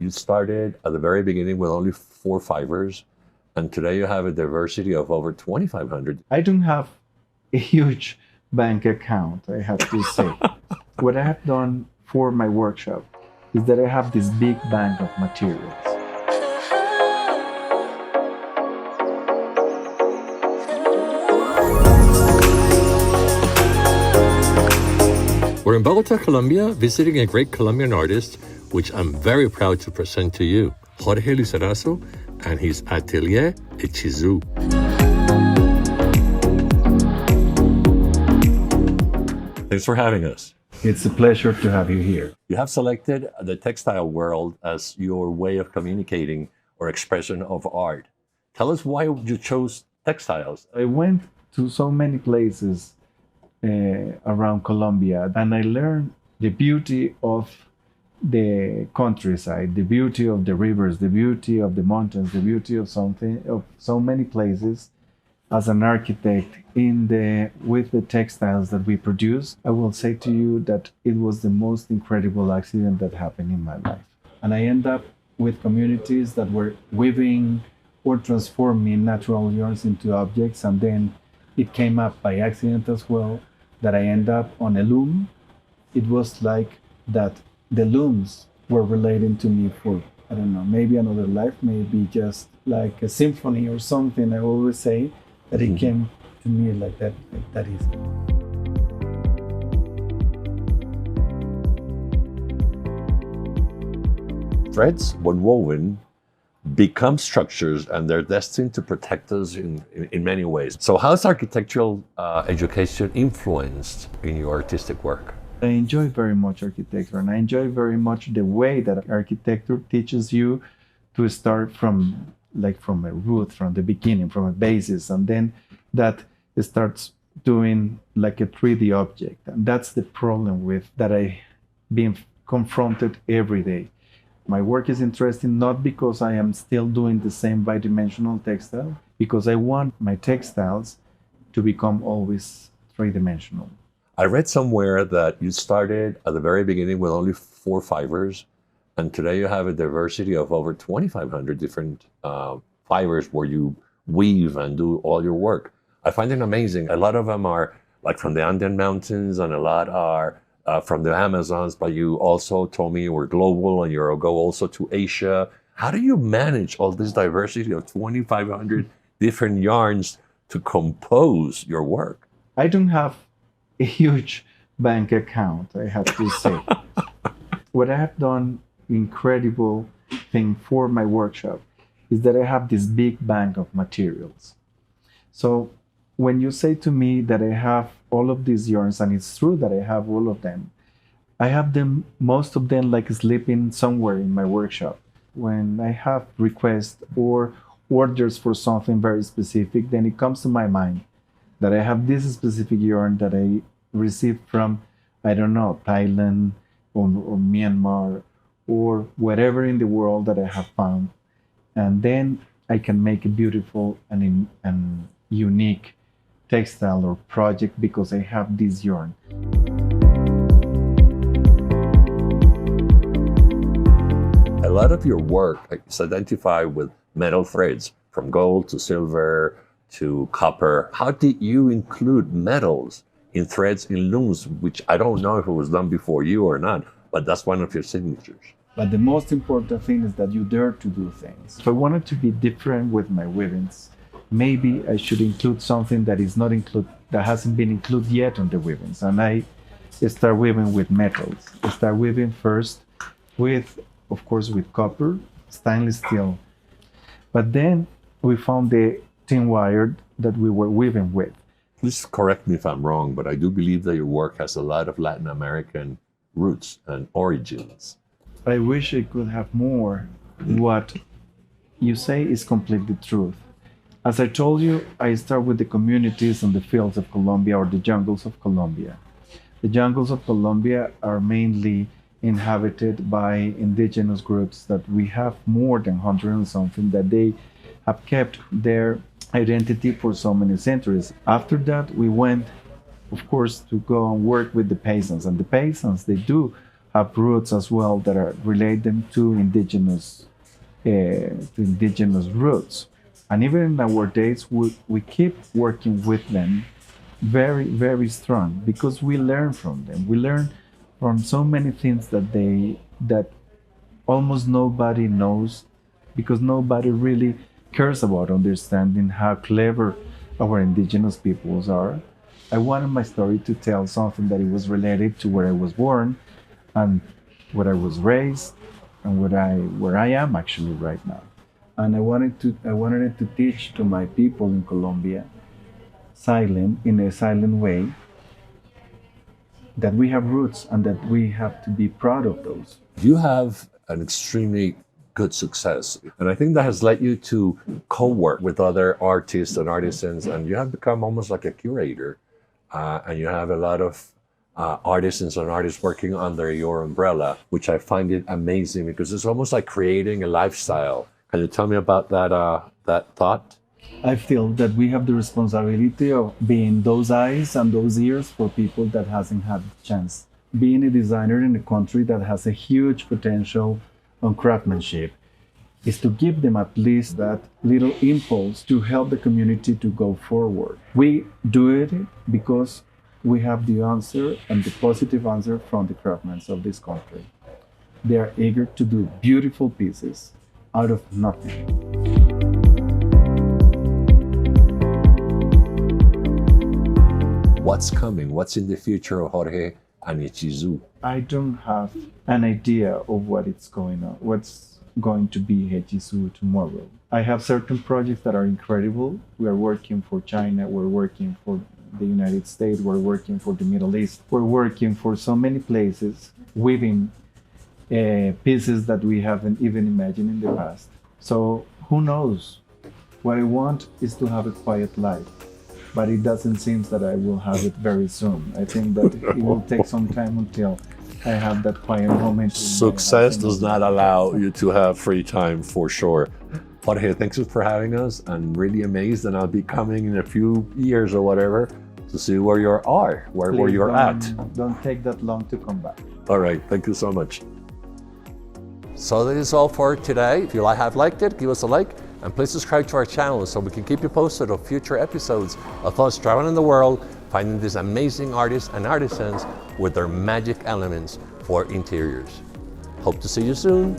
you started at the very beginning with only 4 fibers, and today you have a diversity of over 2,500. I don't have a huge bank account, I have to say. What I have done for my workshop is that I have this big bank of materials. We're in Bogota, Colombia, visiting a great Colombian artist, which I'm very proud to present to you, Jorge Lizarazo and his atelier, Hechizoo. Thanks for having us. It's a pleasure to have you here. You have selected the textile world as your way of communicating or expression of art. Tell us why you chose textiles. I went to so many places around Colombia, and I learned the beauty of the countryside, the beauty of the rivers, the beauty of the mountains, the beauty of so many places. As an architect with the textiles that we produce, I will say to you that it was the most incredible accident that happened in my life. And I end up with communities that were weaving or transforming natural yarns into objects, and then it came up by accident as well that I end up on a loom. It was like that the looms were relating to me for, I don't know, maybe another life, maybe just like a symphony or something. I always say that it came to me like that easy. Threads, when woven, become structures, and they're destined to protect us in many ways. So how's architectural education influenced in your artistic work? I enjoy very much architecture, and I enjoy very much the way that architecture teaches you to start from a root, from the beginning, from a basis, and then that starts doing like a 3D object. And that's the problem with that I being confronted every day. My work is interesting not because I am still doing the same bidimensional textile, because I want my textiles to become always 3-dimensional. I read somewhere that you started at the very beginning with only 4 fibers, and today you have a diversity of over 2,500 different fibers where you weave and do all your work. I find it amazing. A lot of them are like from the Andean mountains, and a lot are from the Amazons, but you also told me you were global and you're go also to Asia. How do you manage all this diversity of 2,500 different yarns to compose your work? I don't have a huge bank account, I have to say. What I have done, incredible thing for my workshop, is that I have this big bank of materials. So when you say to me that I have all of these yarns, and it's true that I have all of them, I have them, most of them, like sleeping somewhere in my workshop. When I have requests or orders for something very specific, then it comes to my mind that I have this specific yarn that I received from, I don't know, Thailand or Myanmar or wherever in the world that I have found. And then I can make a beautiful and unique textile or project because I have this yarn. A lot of your work is identified with metal threads, from gold to silver to copper. How did you include metals in threads in looms, which I don't know if it was done before you or not, but that's one of your signatures. But the most important thing is that you dare to do things. If I wanted to be different with my weavings, maybe I should include something that hasn't been included yet on the weavings. And I start weaving with metals. I start weaving first with, of course, with copper, stainless steel. But then we found the tin wire that we were weaving with. Please correct me if I'm wrong, but I do believe that your work has a lot of Latin American roots and origins. I wish I could have more. What you say is completely truth. As I told you, I start with the communities on the fields of Colombia or the jungles of Colombia. The jungles of Colombia are mainly inhabited by indigenous groups that we have more than 100 and something, that they have kept their identity for so many centuries. After that, we went, of course, to go and work with the peasants. And the peasants, they do have roots as well that are relate them to indigenous roots. And even in our days, we keep working with them very, very strong because we learn from them. We learn from so many things that almost nobody knows because nobody really cares about understanding how clever our indigenous peoples are. I wanted my story to tell something that it was related to where I was born and where I was raised and where I am actually right now. And I wanted it to teach to my people in Colombia in a silent way that we have roots and that we have to be proud of those. You have an extremely good success, and I think that has led you to co-work with other artists and artisans, and you have become almost like a curator, and you have a lot of artisans and artists working under your umbrella, which I find it amazing because it's almost like creating a lifestyle. Can you tell me about that thought? I feel that we have the responsibility of being those eyes and those ears for people that hasn't had the chance. Being a designer in a country that has a huge potential on craftsmanship is to give them at least that little impulse to help the community to go forward. We do it because we have the answer and the positive answer from the craftsmen of this country. They are eager to do beautiful pieces out of nothing. What's coming? What's in the future of Jorge and Hechizoo? I don't have an idea of what's going to be Hechizoo tomorrow. I have certain projects that are incredible. We are working for China, we're working for the United States, we're working for the Middle East, we're working for so many places, weaving pieces that we haven't even imagined in the past. So who knows? What I want is to have a quiet life, but it doesn't seem that I will have it very soon. I think that it will take some time until I have that quiet moment. Success does not allow you to have free time for sure. Jorge, thanks for having us. I'm really amazed, and I'll be coming in a few years or whatever to see where you are, where you're at. Don't take that long to come back. All right, thank you so much. So that is all for today. If you have liked it, give us a like, and please subscribe to our channel so we can keep you posted of future episodes of us traveling the world, finding these amazing artists and artisans with their magic elements for interiors. Hope to see you soon.